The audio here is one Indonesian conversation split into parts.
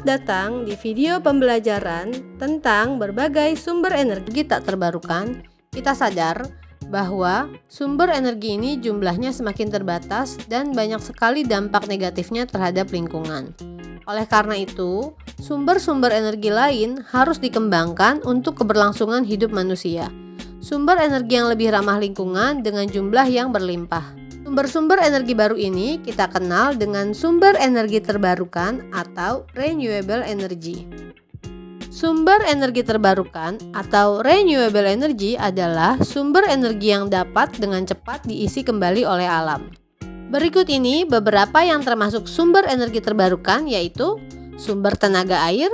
Selamat datang di video pembelajaran tentang berbagai sumber energi tak terbarukan. Kita sadar bahwa sumber energi ini jumlahnya semakin terbatas dan banyak sekali dampak negatifnya terhadap lingkungan. Oleh karena itu, sumber-sumber energi lain harus dikembangkan untuk keberlangsungan hidup manusia. Sumber energi yang lebih ramah lingkungan dengan jumlah yang berlimpah. Sumber-sumber energi baru ini kita kenal dengan sumber energi terbarukan atau renewable energy. Sumber energi terbarukan atau renewable energy adalah sumber energi yang dapat dengan cepat diisi kembali oleh alam. Berikut ini beberapa yang termasuk sumber energi terbarukan, yaitu sumber tenaga air,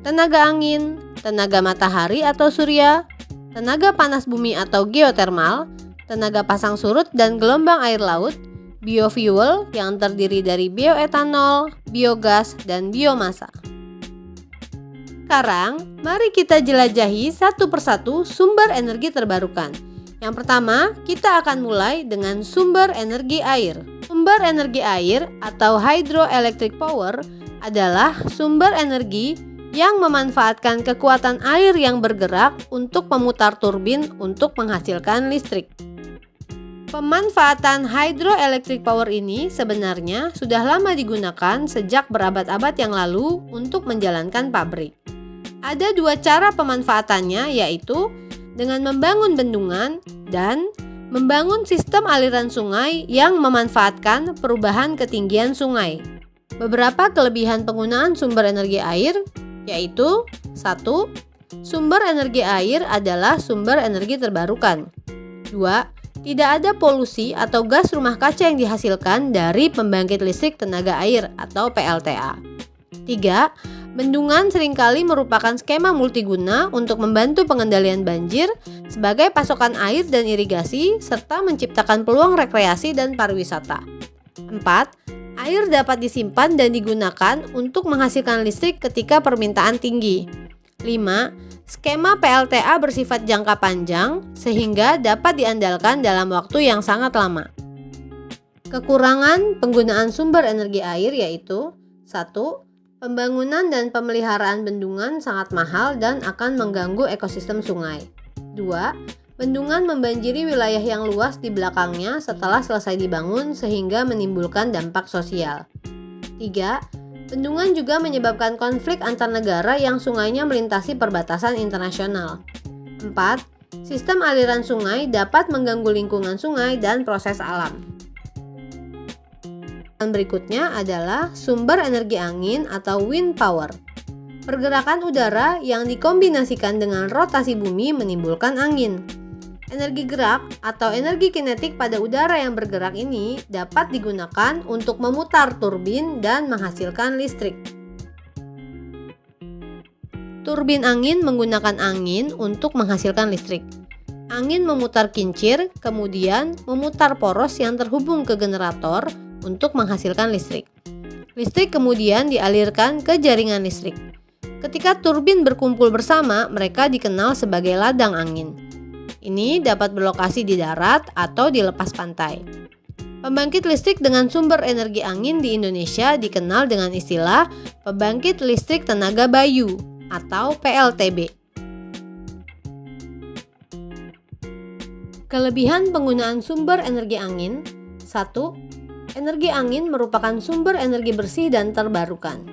tenaga angin, tenaga matahari atau surya, tenaga panas bumi atau geotermal, tenaga pasang surut dan gelombang air laut, biofuel yang terdiri dari bioetanol, biogas, dan biomasa. Sekarang, mari kita jelajahi satu persatu sumber energi terbarukan. Yang pertama, kita akan mulai dengan sumber energi air. Sumber energi air atau hydroelectric power adalah sumber energi yang memanfaatkan kekuatan air yang bergerak untuk memutar turbin untuk menghasilkan listrik. Pemanfaatan hydroelectric power ini sebenarnya sudah lama digunakan sejak berabad-abad yang lalu untuk menjalankan pabrik. Ada dua cara pemanfaatannya, yaitu dengan membangun bendungan dan membangun sistem aliran sungai yang memanfaatkan perubahan ketinggian sungai. Beberapa kelebihan penggunaan sumber energi air yaitu 1. Sumber energi air adalah sumber energi terbarukan. 2. Tidak ada polusi atau gas rumah kaca yang dihasilkan dari pembangkit listrik tenaga air atau PLTA. 3. Bendungan seringkali merupakan skema multiguna untuk membantu pengendalian banjir sebagai pasokan air dan irigasi serta menciptakan peluang rekreasi dan pariwisata. 4. Air dapat disimpan dan digunakan untuk menghasilkan listrik ketika permintaan tinggi. 5. Skema PLTA bersifat jangka panjang sehingga dapat diandalkan dalam waktu yang sangat lama. Kekurangan penggunaan sumber energi air yaitu 1. Pembangunan dan pemeliharaan bendungan sangat mahal dan akan mengganggu ekosistem sungai. 2. Bendungan membanjiri wilayah yang luas di belakangnya setelah selesai dibangun sehingga menimbulkan dampak sosial. 3. Bendungan juga menyebabkan konflik antar negara yang sungainya melintasi perbatasan internasional. 4. Sistem aliran sungai dapat mengganggu lingkungan sungai dan proses alam. Dan berikutnya adalah sumber energi angin atau wind power. Pergerakan udara yang dikombinasikan dengan rotasi bumi menimbulkan angin. Energi gerak atau energi kinetik pada udara yang bergerak ini dapat digunakan untuk memutar turbin dan menghasilkan listrik. Turbin angin menggunakan angin untuk menghasilkan listrik. Angin memutar kincir, kemudian memutar poros yang terhubung ke generator untuk menghasilkan listrik. Listrik kemudian dialirkan ke jaringan listrik. Ketika turbin berkumpul bersama, mereka dikenal sebagai ladang angin. Ini dapat berlokasi di darat atau di lepas pantai. Pembangkit listrik dengan sumber energi angin di Indonesia dikenal dengan istilah pembangkit listrik tenaga bayu atau PLTB. Kelebihan penggunaan sumber energi angin. 1. Energi angin merupakan sumber energi bersih dan terbarukan.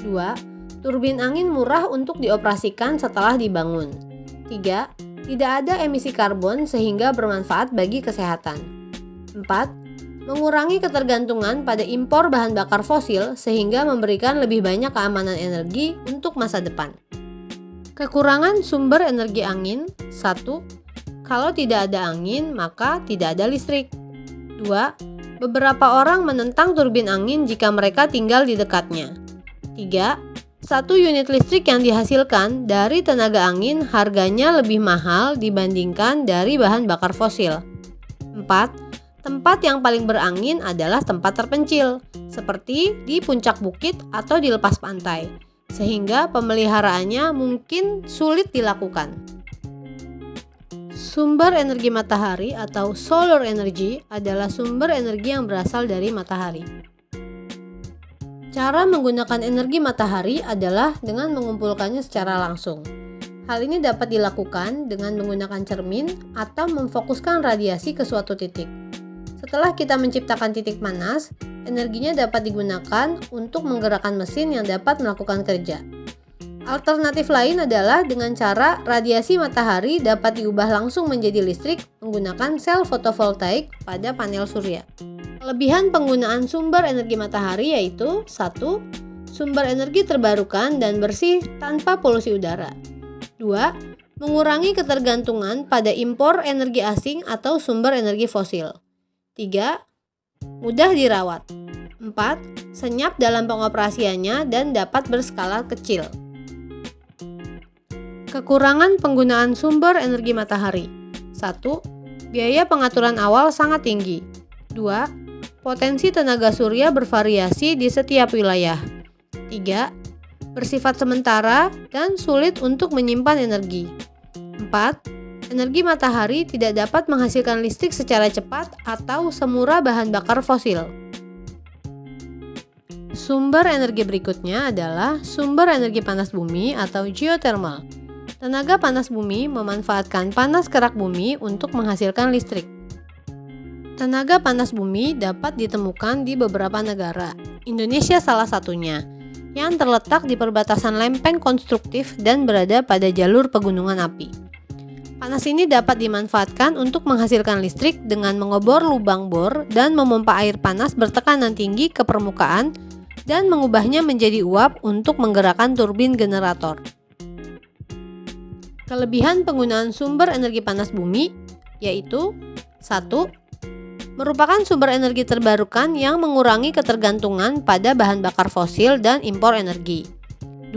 2. Turbin angin murah untuk dioperasikan setelah dibangun. 3. Tidak ada emisi karbon sehingga bermanfaat bagi kesehatan. 4. Mengurangi ketergantungan pada impor bahan bakar fosil sehingga memberikan lebih banyak keamanan energi untuk masa depan. Kekurangan sumber energi angin. 1. Kalau tidak ada angin, maka tidak ada listrik. 2. Beberapa orang menentang turbin angin jika mereka tinggal di dekatnya. 3. 1 unit listrik yang dihasilkan dari tenaga angin harganya lebih mahal dibandingkan dari bahan bakar fosil. 4. Tempat yang paling berangin adalah tempat terpencil, seperti di puncak bukit atau di lepas pantai, sehingga pemeliharaannya mungkin sulit dilakukan. Sumber energi matahari atau solar energy adalah sumber energi yang berasal dari matahari. Cara menggunakan energi matahari adalah dengan mengumpulkannya secara langsung. Hal ini dapat dilakukan dengan menggunakan cermin atau memfokuskan radiasi ke suatu titik. Setelah kita menciptakan titik panas, energinya dapat digunakan untuk menggerakkan mesin yang dapat melakukan kerja. Alternatif lain adalah dengan cara radiasi matahari dapat diubah langsung menjadi listrik menggunakan sel fotovoltaik pada panel surya. Kelebihan penggunaan sumber energi matahari yaitu 1. Sumber energi terbarukan dan bersih tanpa polusi udara. 2. Mengurangi ketergantungan pada impor energi asing atau sumber energi fosil. 3. Mudah dirawat. 4. Senyap dalam pengoperasiannya dan dapat berskala kecil. Kekurangan penggunaan sumber energi matahari. 1. Biaya pengaturan awal sangat tinggi. 2. Potensi tenaga surya bervariasi di setiap wilayah. 3. Bersifat sementara dan sulit untuk menyimpan energi. 4. Energi matahari tidak dapat menghasilkan listrik secara cepat atau semurah bahan bakar fosil. Sumber energi berikutnya adalah sumber energi panas bumi atau geothermal. Tenaga panas bumi memanfaatkan panas kerak bumi untuk menghasilkan listrik. Tenaga panas bumi dapat ditemukan di beberapa negara, Indonesia salah satunya, yang terletak di perbatasan lempeng konstruktif dan berada pada jalur pegunungan api. Panas ini dapat dimanfaatkan untuk menghasilkan listrik dengan mengobor lubang bor dan memompa air panas bertekanan tinggi ke permukaan dan mengubahnya menjadi uap untuk menggerakkan turbin generator. Kelebihan penggunaan sumber energi panas bumi yaitu 1. Merupakan sumber energi terbarukan yang mengurangi ketergantungan pada bahan bakar fosil dan impor energi.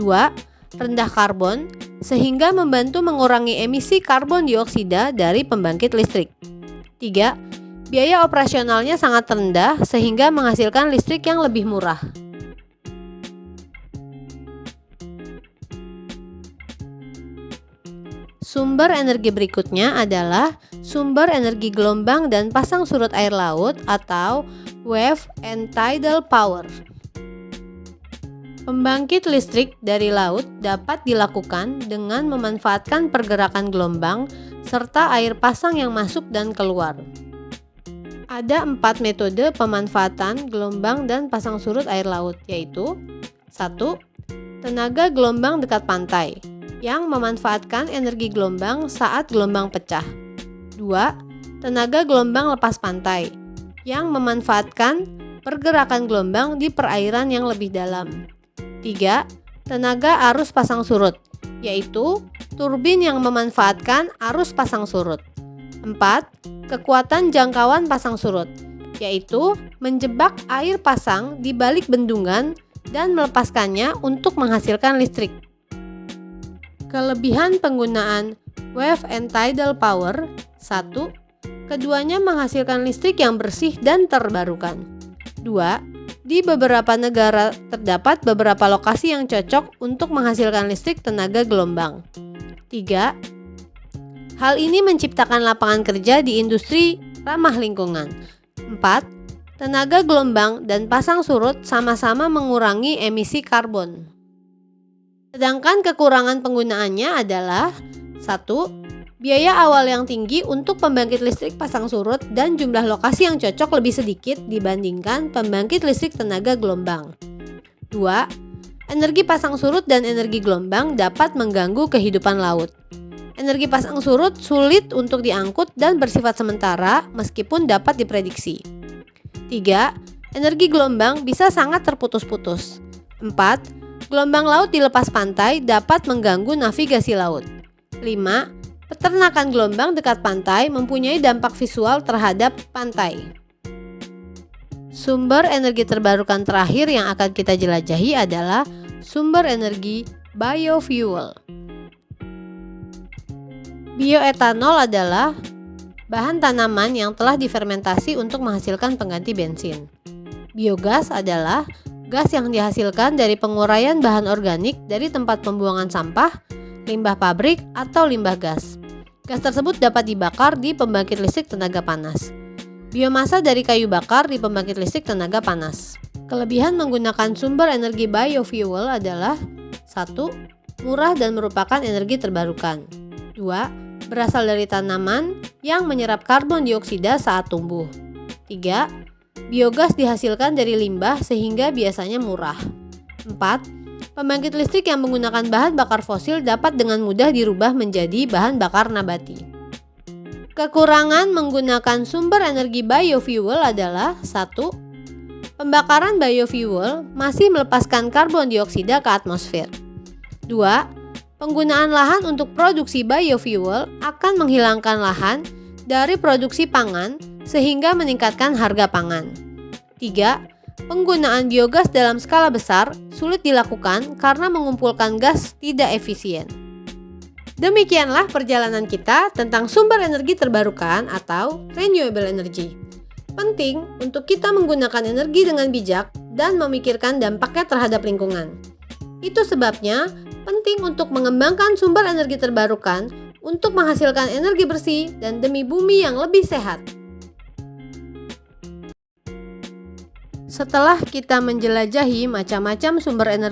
2. Rendah karbon, sehingga membantu mengurangi emisi karbon dioksida dari pembangkit listrik. 3. Biaya operasionalnya sangat rendah, sehingga menghasilkan listrik yang lebih murah. Sumber energi berikutnya adalah sumber energi gelombang dan pasang surut air laut atau wave and tidal power. Pembangkit listrik dari laut dapat dilakukan dengan memanfaatkan pergerakan gelombang serta air pasang yang masuk dan keluar. Ada 4 metode pemanfaatan gelombang dan pasang surut air laut, yaitu 1. Tenaga gelombang dekat pantai yang memanfaatkan energi gelombang saat gelombang pecah. 2. Tenaga gelombang lepas pantai yang memanfaatkan pergerakan gelombang di perairan yang lebih dalam. 3. Tenaga arus pasang surut, yaitu turbin yang memanfaatkan arus pasang surut. 4. Kekuatan jangkauan pasang surut, yaitu menjebak air pasang di balik bendungan dan melepaskannya untuk menghasilkan listrik. Kelebihan penggunaan wave and tidal power. 1. Keduanya menghasilkan listrik yang bersih dan terbarukan. 2. Di beberapa negara terdapat beberapa lokasi yang cocok untuk menghasilkan listrik tenaga gelombang. 3. Hal ini menciptakan lapangan kerja di industri ramah lingkungan. 4. Tenaga gelombang dan pasang surut sama-sama mengurangi emisi karbon. Sedangkan kekurangan penggunaannya adalah 1. Biaya awal yang tinggi untuk pembangkit listrik pasang surut dan jumlah lokasi yang cocok lebih sedikit dibandingkan pembangkit listrik tenaga gelombang. 2. Energi pasang surut dan energi gelombang dapat mengganggu kehidupan laut. Energi pasang surut sulit untuk diangkut dan bersifat sementara meskipun dapat diprediksi. 3. Energi gelombang bisa sangat terputus-putus. 4. Gelombang laut di lepas pantai dapat mengganggu navigasi laut. 5. Peternakan gelombang dekat pantai mempunyai dampak visual terhadap pantai. Sumber energi terbarukan terakhir yang akan kita jelajahi adalah sumber energi biofuel. Bioetanol adalah bahan tanaman yang telah difermentasi untuk menghasilkan pengganti bensin. Biogas adalah gas yang dihasilkan dari penguraian bahan organik dari tempat pembuangan sampah, limbah pabrik, atau limbah gas. Gas tersebut dapat dibakar di pembangkit listrik tenaga panas. Biomasa dari kayu bakar di pembangkit listrik tenaga panas. Kelebihan menggunakan sumber energi biofuel adalah 1. Murah dan merupakan energi terbarukan. 2. Berasal dari tanaman yang menyerap karbon dioksida saat tumbuh. 3. Biogas dihasilkan dari limbah sehingga biasanya murah. 4. Pembangkit listrik yang menggunakan bahan bakar fosil dapat dengan mudah dirubah menjadi bahan bakar nabati. Kekurangan menggunakan sumber energi biofuel adalah 1. Pembakaran biofuel masih melepaskan karbon dioksida ke atmosfer. 2. Penggunaan lahan untuk produksi biofuel akan menghilangkan lahan dari produksi pangan sehingga meningkatkan harga pangan. 3. Penggunaan biogas dalam skala besar sulit dilakukan karena mengumpulkan gas tidak efisien. Demikianlah perjalanan kita tentang sumber energi terbarukan atau renewable energy. Penting untuk kita menggunakan energi dengan bijak dan memikirkan dampaknya terhadap lingkungan. Itu sebabnya penting untuk mengembangkan sumber energi terbarukan untuk menghasilkan energi bersih dan demi bumi yang lebih sehat. Setelah kita menjelajahi macam-macam sumber energi